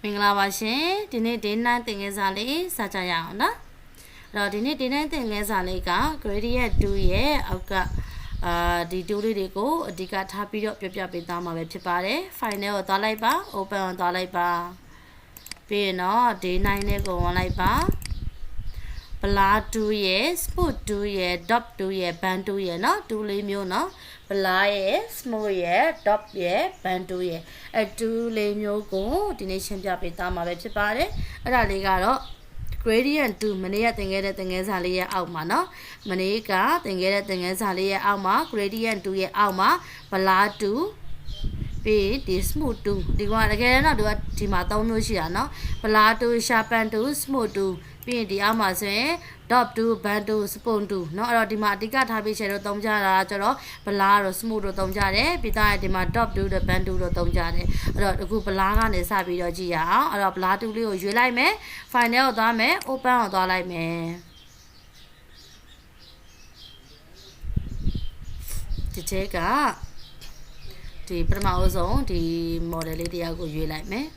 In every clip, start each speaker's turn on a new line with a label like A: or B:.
A: မင်္ဂလာပါရှင်ဒီနေ့ဒေး9သင်ခန်းစာလေးစကြရအောင်နော်အဲ့တော့ဒီနေ့ဒေး9သင်ခန်းစာလေးက gradient 2ရဲ့အောက်ကဒီ2လေးတွေကိုအဓိကထားပြီးတော့ပြပေးသားမှာပဲဖြစ်ပါတယ် file ကိုသွားလိုက်ပါ open ကိုသွားလိုက်ပါပြီးရင်တော့ဒေး9နဲ့ကိုဝင်လိုက်ပါblur 2ရဲ့ smooth 2ရဲ့ dot 2ရဲ့ band 2ရဲ့เนาะ2လေးမျိုးเนาะblur ရဲ့ smooth ရဲ့ dot ရဲ့ band 2ရဲ့အဲ2လေးမျိုးကိုဒီနေ့ရှင်းပြပေးသားမှာပဲဖြစ်ပါတယ်အဲ့ဒါလေးကတော့ gradient 2မနေ့ကသင်ခဲ့တဲ့သင်ခန်းစာလေးရဲ့အောက်မှာเนาะမနေ့ကသင်ခဲ့တဲ့သင်ခန်းစာလေးရဲ့အောက်မှာ gradient 2ရဲ့အောက်မှာ blur 2ပြီးဒီ smooth 2ဒီကောင်တကယ်တော့ဒီမှာ3မျိုးရှိတာเนาะ blur 2 sharpen 2 smooth 2ပြီးရင်ဒီအောက်မှာဆိုရင် dot 2 band 2 spoon 2เนาะအဲ့တော့ဒီမှာအဓိကထားပြီး share တော့သုံးကြတာကျတော့ blur တော့ smooth တော့သုံးကြတယ်ပြီးသားဒီမှာ dot 2 နဲ့ band 2တော့သုံးကြတယ်အဲ့တော့အခု blur ကနေစပြီးတော့ကြည့်ရအောင်အဲ့တော့ blur 2လေးကိုရွေးလိုက်မယ် file ကိုသွားမယ် open ကိုသွားလိုက်မယ်ဒီချက်ကဒီပထမအဆုံးဒီ model လေးတရားကိုရွေးလိုက်မယ်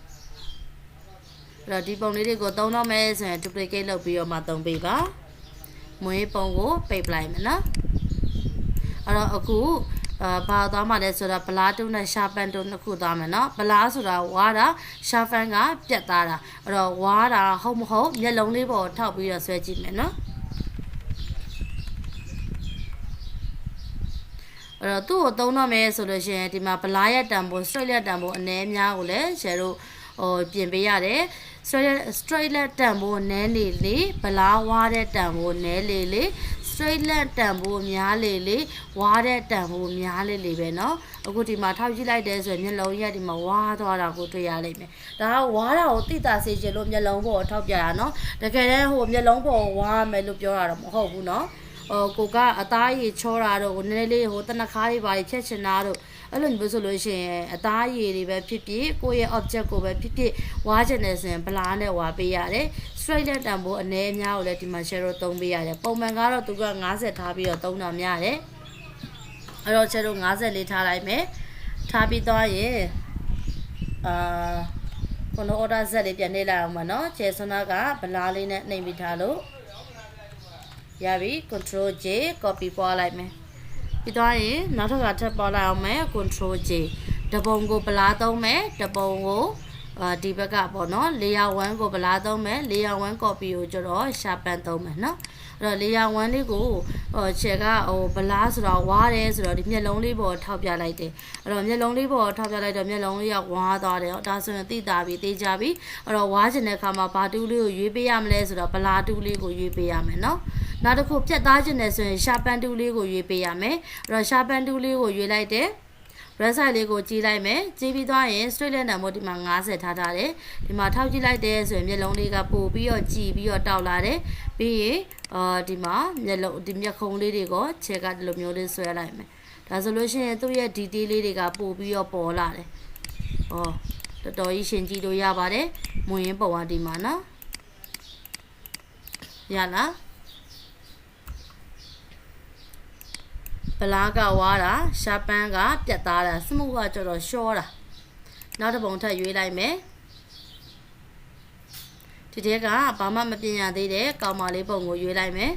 A: အဲ့တော့ဒီပုံလေးတွေကိုသုံးတော့မယ်ဆိုရင် duplicate လုပ်ပြီးတော့မှသုံးပေးပါမွေးပုံကိုပိတ်ပလိုက်မယ်နော်အဲ့တော့အခုဘာသွားမှလဲဆိုတော့ blur 2နဲ့ sharpen 2နှစ်ခုသွားမယ်နော် blur ဆိုတာဝါတာ sharpen ကပြတ်သားတာအဲ့တော့ဝါတာဟုတ်မဟုတ်မျက်လုံးလေးပေါ်ထောက်ပြီးတော့ဆွဲကြည့်မယ်နော်အဲ့တော့သူ့ကိုသုံးတော့မယ်ဆိုလို့ရှိရင်ဒီမှာ blur ရဲ့တန်ဖိုး straight ရဲ့တန်ဖိုးအနည်းများကိုလည်း share တို့ပြင်ပေးရတယ် straight လက်တန်ဖိုးနည်းလေလေ blur ဝါတဲ့တန်ဖိုးနည်းလေလေ straight လက်တန်ဖိုးများလေလေဝါတဲ့တန်ဖိုးများလေလေပဲเนาะအခုဒီမှာထောက်ကြည့်လိုက်တဲ့ဆိုရင်မျက်လုံးရက်ဒီမှာဝါသွားတာကိုတွေ့ရလိမ့်မယ်ဒါကဝါတာကိုသိတာစေချင်လို့မျက်လုံးပေါ်ထောက်ပြတာเนาะတကယ်တမ်းဟိုမျက်လုံးပေါ်ဝါမယ်လို့ပြောတာတော့မဟုတ်ဘူးเนาะကိုကအသားရည်ချောတာတော့နည်းနည်းလေးဟိုတနခါးတွေပါဖြတ်ချင်တာတော့အဲ့လိုမျိုးဆိုလို့ရှိရင်အသားရည်တွေပဲဖြစ်ဖြစ်ကိုယ့်ရဲ့ object ကိုပဲဖြစ်ဖြစ်ဝါချင်တယ်ဆိုရင် blur နဲ့ဝါပေးရတယ် straight လက်တန်ဖိုးအနည်းအများကိုလည်းဒီမှာ share သုံးပေးရတယ်ပုံမှန်ကတော့သူက50ထားပြီးတော့သုံးတာများတယ်အဲ့တော့ share 54ထားလိုက်မယ်ထားပြီးသွားရင်ခုန order set လေးပြန်နေလိုက်အောင်မနော်ခြေစွမ်းက blur လေးနဲ့နှိပ်ပြီးထားလို့ရပြီ control J copy ပွားလိုက်မယ်ပြီးတော့ရင်နောက်ထပ်ထပ်ပေါ်လိုက်အောင်မယ် control J တပုံကိုဗလာသုံးမယ်တပုံကိုဒီဘက်ကပေါ့နော် layer 1ကိုဗလာသုံးမယ် layer 1 copy ကိုကျတော့ sharpen သုံးမယ်နော်အဲ့တော့ layer 1လေးကိုခြေကဗလာဆိုတော့ဝါးတယ်ဆိုတော့ဒီမျက်လုံးလေးပေါ်ထောက်ပြလိုက်တယ်အဲ့တော့မျက်လုံးလေးပေါ်ထောက်ပြလိုက်တော့မျက်လုံးလေးကဝါးသွားတယ်ဒါဆိုရင်သိတာပြီသိကြပြီအဲ့တော့ဝါးချင်တဲ့အခါမှာဘာတူးလေးကိုရွေးပေးရမလဲဆိုတော့ဗလာတူးလေးကိုရွေးပေးရမယ်နော်နောက်တစ်ခုဖြတ်သားခြင်းနဲ့ဆိုရင် sharpen 2လေးကိုရွေးပေးရမယ်အဲ့တော့ sharpen 2လေးကိုရွေးလိုက်တယ် red side လေးကိုကြည့်လိုက်မယ်ကြည့်ပြီးသွားရင် straight လက်နံမို့ဒီမှာ50ထားထားတယ်ဒီမှာထောက်ကြည့်လိုက်တယ်ဆိုရင်မျက်လုံးလေးကပို့ပြီးတော့ကြည်ပြီးတော့တောက်လာတယ်ပြီးရင်ဒီမှာမျက်လုံးဒီမျက်ခုံးလေးတွေကိုခြေကဒီလိုမျိုးလေးဆွဲလိုက်မယ်ဒါဆိုလို့ရှိရင်သူ့ရဲ့ detail လေးတွေကပို့ပြီးတော့ပေါ်လာတယ်တော်တော်ကြီးရှင်းကြည့်လို့ရပါတယ်မွေရင်းပုံကဒီမှာနော်ရလားဗလာကဝါတာရှာပန်းကပြတ်သားတာစမှုကကျတော့ရှောတာနောက်တစ်ပုံထပ်ရွေးလိုက်မယ်ဒီတဲကဘာမှမပြင်ရသေးတဲ့ကောင်မလေးပုံကိုရွေးလိုက်မယ်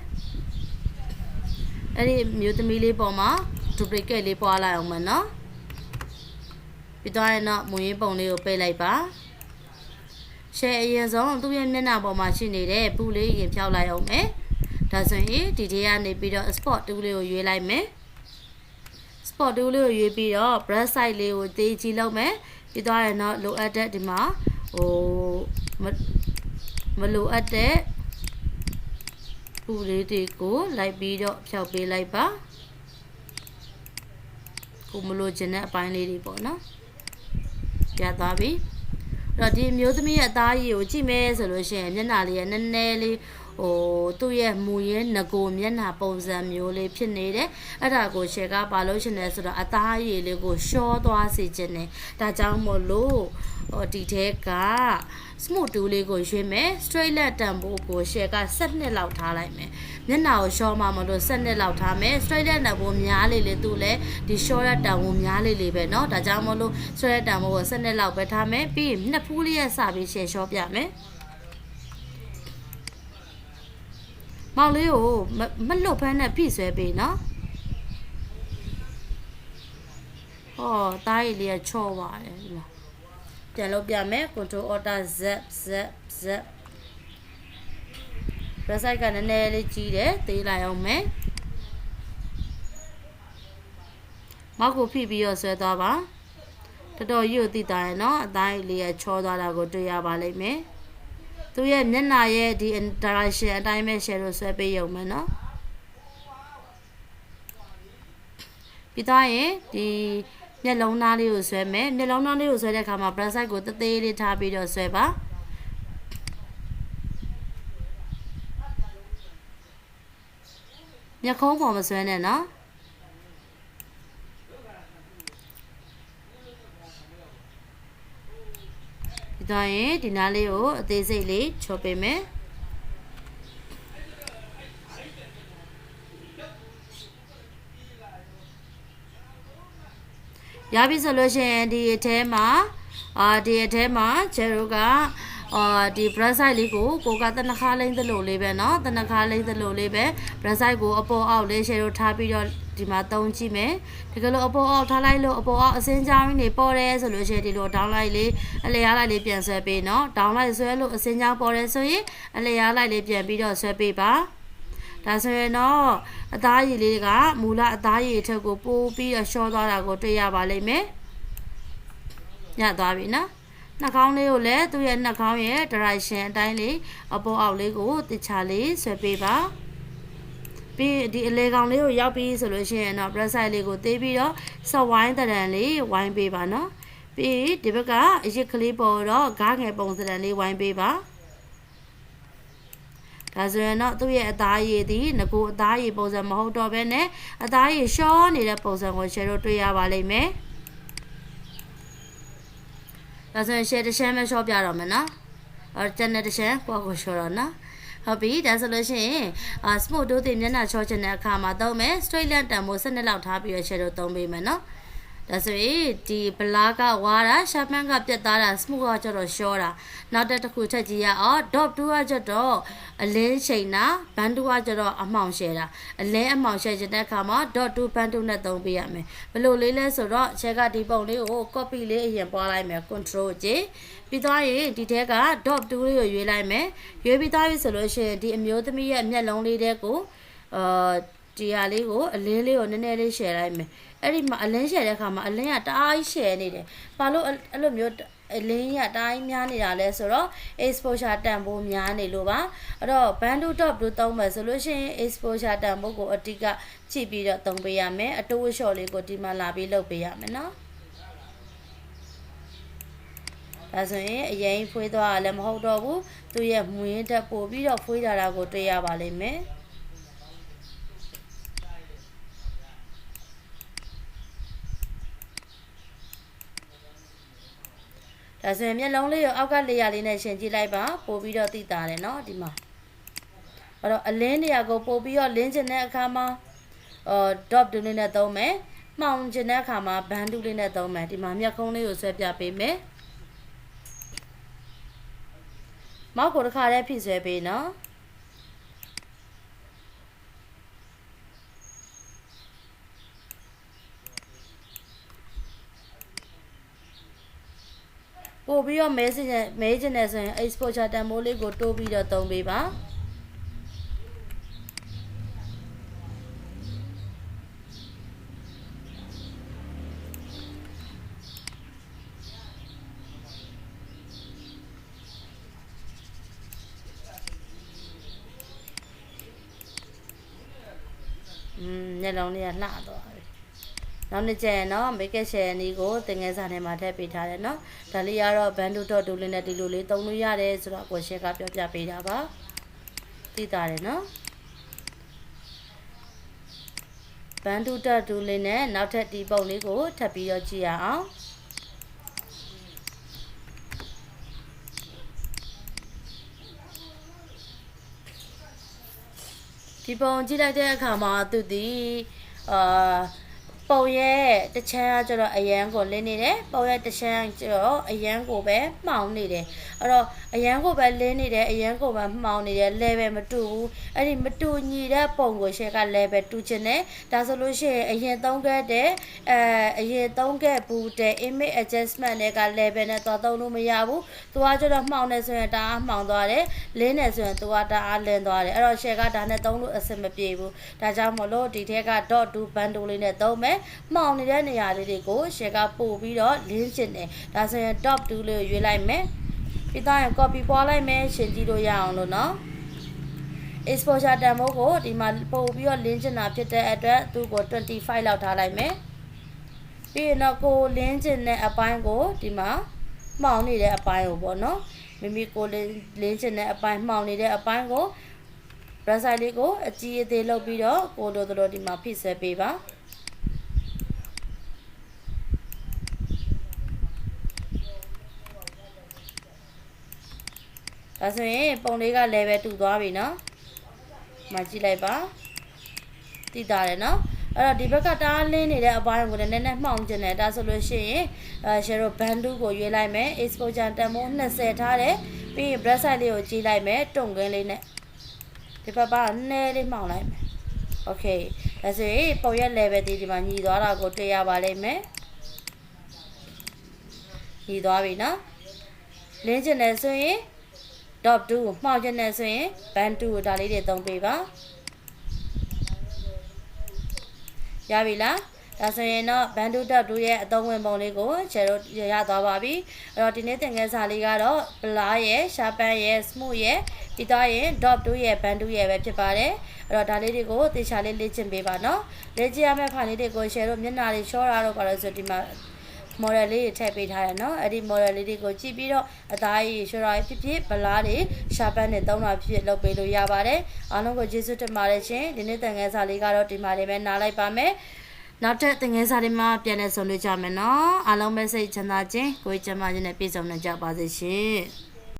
A: အဲ့ဒီမျိုးသမီးလေးပေါ်မှာ duplicate လေးပွားလိုက်အောင်မနော်ပြီးတော့ရင်တော့မွေးပုံလေးကိုပိတ်လိုက်ပါ share အရင်ဆုံးသူ့ရဲ့မျက်နှာပေါ်မှာရှိနေတဲ့ပူလေးရင်ဖြောက်လိုက်အောင်မယ်ဒါဆိုရင်ဒီတဲကနေပြီးတော့ spot 2လေးကိုရွေးလိုက်မယ်spot 2လေးကိုရွေးပြီးတော့ brush side လေးကိုတေးကြည့်လုပ်မယ်ပြီးသွားရင်တော့လိုအပ်တဲ့ဒီမှာမလိုအပ်တဲ့ပူလေးတွေကိုလိုက်ပြီးတော့ဖြောက်ပေးလိုက်ပါကိုမလိုချင်တဲ့အပိုင်းလေးတွေပေါ့နော်ပြသွားပြီအဲ့တော့ဒီမျိုးသမီးရဲ့အသားရည်ကိုကြည့်မယ်ဆိုလို့ရှိရင်မျက်နှာလေးကနည်းနည်းလေးသူ့ရဲ့မူရင်းငကိုမျက်နှာပုံစံမျိုးလေးဖြစ်နေတယ်အဲ့ဒါကို share ကပါလို့ရှင်တယ်ဆိုတော့အသားရည်လေးကိုရှောသွားစေခြင်းနဲ့ဒါကြောင့်မို့လို့ ဒီထဲက smooth tool လေးကိုရွေးမယ် straight line တန်ဖိုးကို share က12လောက်ထားလိုက်မယ်မျက်နှာကို short မှမလို့12လောက်ထားမယ် straight line တန်ဖိုးများလေလေသူလည်းဒီ short တန်ဖိုးများလေလေပဲเนาะဒါကြောင့်မလို့ straight တန်ဖိုးကို12လောက်ပဲထားမယ်ပြီးရင်နှစ်ဖူးလေးရစပြီး share short ပြမယ်မောင်လေးကိုမလွတ်ဖမ်းနဲ့ဖိဆွဲပေးเนาะဟောတားရည်လေးချော့ပါတယ်ဒီမှာပြန်လုပ်ပြမယ် control order z z z website ကနည်းနည်းလေးကြီးတယ်သေးလိုက်အောင်မယ်မောက်ကိုဖိပြီးတော့ဆွဲသွားပါတော်တော်ရွတ်သိတာရယ်เนาะအသားလေးချောသွားတာကိုတွေ့ရပါလိမ့်မယ်သူရဲ့မျက်နှာရဲ့ဒီ direction အတိုင်းပဲ share လို့ဆွဲပေးရုံပဲเนาะပြီးတော့ရင်ဒီမျက်လုံးသားလေးကိုဆွဲမယ်မျက်လုံးသားလေးကိုဆွဲတဲ့အခါမှာ brush side ကိုတသေးလေးထားပြီးတော့ဆွဲပါမျက်ခုံးပေါ်မဆွဲနဲ့เนาะပြီးတော့ရင်ဒီနားလေးကိုအသေးစိတ်လေးချောပေးမယ်ရပြီဆိုလို့ရှိရင်ဒီအထဲမှာကျတို့ကဒီ brush side လေးကိုကတနခါလိမ့်သလိုလေးပဲเนาะတနခါလိမ့်သလိုလေးပဲ brush side ကိုအပေါ်အောက်လေး share ထားပြီးတော့ဒီမှာသုံးကြည့်မယ်တကယ်လို့အပေါ်အောက်ထားလိုက်လို့အပေါ်အောက်အစင်းချောင်းနေပေါ်တယ်ဆိုလို့ရှိရင်ဒီလို down လိုက်လေးအလျားလိုက်လေးပြန်ဆွဲပေးเนาะ down လိုက်ဆွဲလို့အစင်းချောင်းပေါ်တယ်ဆိုရင်အလျားလိုက်လေးပြန်ပြီးတော့ဆွဲပေးပါဒါဆိုရင်တော့အသားရည်လေးကမူလအသားရည်အထက်ကိုပိုးပြီးတော့ရှော့သွားတာကိုတွေ့ရပါလိမ့်မယ်ညသွားပြီနော်နှာခေါင်းလေးကိုလည်းသူ့ရဲ့နှာခေါင်းရဲ့ direction အတိုင်းလေးအပေါ်အောက်လေးကိုတခြားလေးဆွဲပေးပါပြီးဒီအလေကောင်လေးကိုရောက်ပြီးဆိုလို့ရှိရင်တော့ brush side လေးကိုသေးပြီးတော့ဆော့ဝိုင်းတရံလေးဝိုင်းပေးပါနော်ပြီးဒီဘက်ကအရစ်ကလေးပေါ်တော့ဂါးငယ်ပုံစံလေးဝိုင်းပေးပါဒါဆိုရင်တော့သူ့ရဲ့အသားရည်ဒီငကိုအသားရည်ပုံစံမဟုတ်တော့ဘဲနဲ့အသားရည်ရှော့နေတဲ့ပုံစံကို share တို့တွေ့ရပါလိမ့်မယ်ဒါဆိုရင် share တစ်ရှမ်းပဲရှော့ပြတော့မယ်နော်ကျန်တဲ့တစ်ရှမ်းကိုရှော့တော့နော်ဟုတ်ပြီဒါဆိုလို့ရှိရင် smooth တို့တင်မျက်နှာချောချင်တဲ့အခါမှာသုံးမယ် straight line တန်ဖိုး12လောက်ထားပြီးတော့ share တို့သုံးပေးမယ်နော်ဒါဆိုရင်ဒီဘလာကဝါတာရှာပန်ကပြတ်သားတာ smooth ကကျတော့ရှော့တာနောက်တစ်ခုထပ်ကြည့်ရအောင် dot 2ကကျတော့အလင်းချိန်တာဘန်2ကကျတော့အမှောင်ရှယ်တာအလင်းအမှောင်ရှယ်တဲ့အခါမှာ dot 2ဘန်2နဲ့သုံးပေးရမယ်ဘယ်လိုလေးလဲဆိုတော့ချက်ကဒီပုံလေးကို copy လေးအရင်ပွားလိုက်မယ် control ကြည့်ပြီးသွားရင်ဒီထဲက dot 2လေးကိုရွေးလိုက်မယ်ရွေးပြီးသွားပြီဆိုလို့ရှိရင်ဒီအမျိုးသမီးရဲ့မျက်လုံးလေးတဲ့ကိုဒီဟာလေးကိုအလင်းလေးကိုနည်းနည်းလေးရှယ်လိုက်မယ်အဲ့ဒီမှာအလင်းရှယ်တဲ့အခါမှာအလင်းကတအားကြီးရှယ်နေတယ်ဘာလို့အဲ့လိုမျိုးအလင်းကတအားကြီးများနေတာလဲဆိုတော့ exposure တန်ဖိုးများနေလို့ပါအဲ့တော့ band top တို့သုံးမယ်ဆိုလို့ရှိရင် exposure တန်ဖိုးကိုအတိကကြည့်ပြီးတော့သုံးပေးရမယ်အတိုးရှော့လေးကိုဒီမှာလာပြီးလုပ်ပေးရမယ်နော်ဒါဆိုရင်အရင်ဖွေးသွားလည်းမဟုတ်တော့ဘူးသူရဲ့မွေးတက်ပို့ပြီးတော့ဖွေးတာကိုတွေ့ရပါလိမ့်မယ်ဒါဆိုရင်မျက်လုံးလေးကိုအောက်ကလေယာလေးနဲ့ရှင်ကြည့်လိုက်ပါပို့ပြီးတော့သိတာတယ်เนาะဒီမှာအဲ့တော့အလင်းနေရာကိုပို့ပြီးတော့လင်းချင်တဲ့အခါမှာdot တူလေးနဲ့သုံးမယ်မှောင်ချင်တဲ့အခါမှာဘန်တူလေးနဲ့သုံးမယ်ဒီမှာမျက်ခုံးလေးကိုဆွဲပြပေးမယ်မောက်ကိုတစ်ခါတည်းဖိဆွဲပေးเนาะပို့ပြီးတော့မဲချင်တယ်ဆိုရင် exposure တန်ဖိုးလေးကိုတိုးပြီးတော့သုံးပေးပါမျက်လုံးလေးကလှသွားပြီနောက်နေ့ကျရင်တော့ make up share နီးကိုသင်ငယ်စာထဲမှာထည့်ပေးထားတယ်เนาะဒါလေးကတော့ band dot 2လေးနဲ့ဒီလိုလေးသုံးလို့ရတယ်ဆိုတော့ကိုရှယ်ကပြောပြပေးတာပါသိတာတယ်เนาะ band dot 2လေးနဲ့နောက်ထပ်ဒီပုံလေးကိုထပ်ပြီးတော့ကြည့်ရအောင် ဒီပုံကြည့်လိုက်တဲ့အခါမှာသူဒီပုံရဲ့တချမ်းကကျတော့အရန်ကိုလင်းနေတယ်ပုံရဲ့တချမ်းကျတော့အရန်ကိုပဲမှောင်နေတယ်အဲ့တော့အရန်ကိုပဲလင်းနေတယ်အရန်ကိုပဲမှောင်နေတယ် level မတူဘူးအဲ့ဒီမတူညီတဲ့ပုံကိုရှယ်က level တူချင်တယ်ဒါဆိုလို့ရှိရင်အရင်သုံးခဲ့တဲ့အရင်သုံးခဲ့ဘူးတဲ့ image adjustment တွေက level နဲ့တော့သုံးလို့မရဘူးသူကကျတော့မှောင်နေဆိုရင်တအားမှောင်သွားတယ်လင်းနေဆိုရင်သူကတအားလင်းသွားတယ်အဲ့တော့ရှယ်ကဒါနဲ့သုံးလို့အဆင်မပြေဘူးဒါကြောင့်မလို့ဒီထက်က dot to bundle လေးနဲ့သုံးမယ်မှောင်နေတဲ့နေရာလေးတွေကိုရှယ်ကပို့ပြီးတော့လင်းချင်တယ်ဒါဆိုရင် top 2လေးကိုရွေးလိုက်မယ်ပြီးတော့ copy ပွားလိုက်မယ်ရှင်းကြည့်လို့ရအောင်လို့နော် exposure တန်ဖိုးကိုဒီမှာပို့ပြီးတော့လင်းချင်တာဖြစ်တဲ့အတွက်သူ့ကို25လောက်ထားလိုက်မယ်ပြီးရင်တော့ကိုလင်းချင်တဲ့အပိုင်းကိုဒီမှာမှောင်နေတဲ့အပိုင်းကိုပေါ့နော်မိမိကိုလင်းချင်တဲ့အပိုင်းမှောင်နေတဲ့အပိုင်းကို brush လေးကိုအကြီးအသေးလုပ်ပြီးတော့ကိုလိုလိုဒီမှာဖိဆွဲပေးပါဒါဆိုရင်ပုံလေးက level တူသွားပြီเนาะမကြည့်လိုက်ပါသိတာတယ်เนาะအဲ့တော့ဒီဘက်ကတားလင်းနေတဲ့အပိုင်းကိုလည်းနည်းနည်းမှောင်ကျင်တယ်ဒါဆိုလို့ရှိရင်ရှယ်တို့ bundle ကိုရွေးလိုက်မယ် exposure တန်ဖိုး20ထားတယ်ပြီးရင် brush size လေးကိုကြည့်လိုက်မယ်တွန့်ကင်းလေးနဲ့ဒီဘက်ကနည်းလေးမှောင်လိုက်မယ် okay ဒါဆိုရင်ပုံရဲ့ level ဒီမှာညီသွားတာကိုတွေ့ရပါလိမ့်မယ်ညီသွားပြီเนาะလင်းကျင်တယ်ဆိုရင်dot 2ကိုမှောက်ခြင်းနဲ့ဆိုရင် band 2ကိုဒါလေးတွေသုံးပေးပါရပြီလားဒါဆိုရင်တော့ band 2 dot 2ရဲ့အသုံးဝင်ပုံလေးကိုကျတော့ရသွားပါပြီအဲ့တော့ဒီနေ့သင်ခန်းစာလေးကတော့ blur ရဲ့ sharpen ရဲ့ smooth ရဲ့ပြီးတော့ရင် dot 2ရဲ့ band 2ရဲ့ပဲဖြစ်ပါတယ်အဲ့တော့ဒါလေးတွေကိုသေချာလေးလေ့ကျင့်ပေးပါနော်လေ့ကျင့်ရမယ့်ဖိုင်လေးတွေကို share တို့မျက်နှာလေး short ရတော့ပါလို့ဆိုဒီမှာmodel လေးတွေထည့်ပေးထားတယ်เนาะအဲ့ဒီ model လေးတွေကိုကြည့်ပြီးတော့အသားကြီးရှော့ရဖြစ်ဖြစ်ဗလားတွေ sharpen နဲ့သုံးတာဖြစ်လုပ်ပေးလို့ရပါတယ်အားလုံးကိုကျေးဇူးတင်ပါတယ်ရှင်ဒီနေ့သင်ခန်းစာလေးကတော့ဒီမှာလေးပဲနားလိုက်ပါမယ်နောက်ထပ်သင်ခန်းစာတွေမှာပြန်လည်ဆုံတွေ့ကြမယ်เนาะအားလုံးပဲစိတ်ချမ်းသာခြင်းကိုယ်ကျန်းမာခြင်းနဲ့ပြည့်စုံနိုင်ကြပါစေရှင်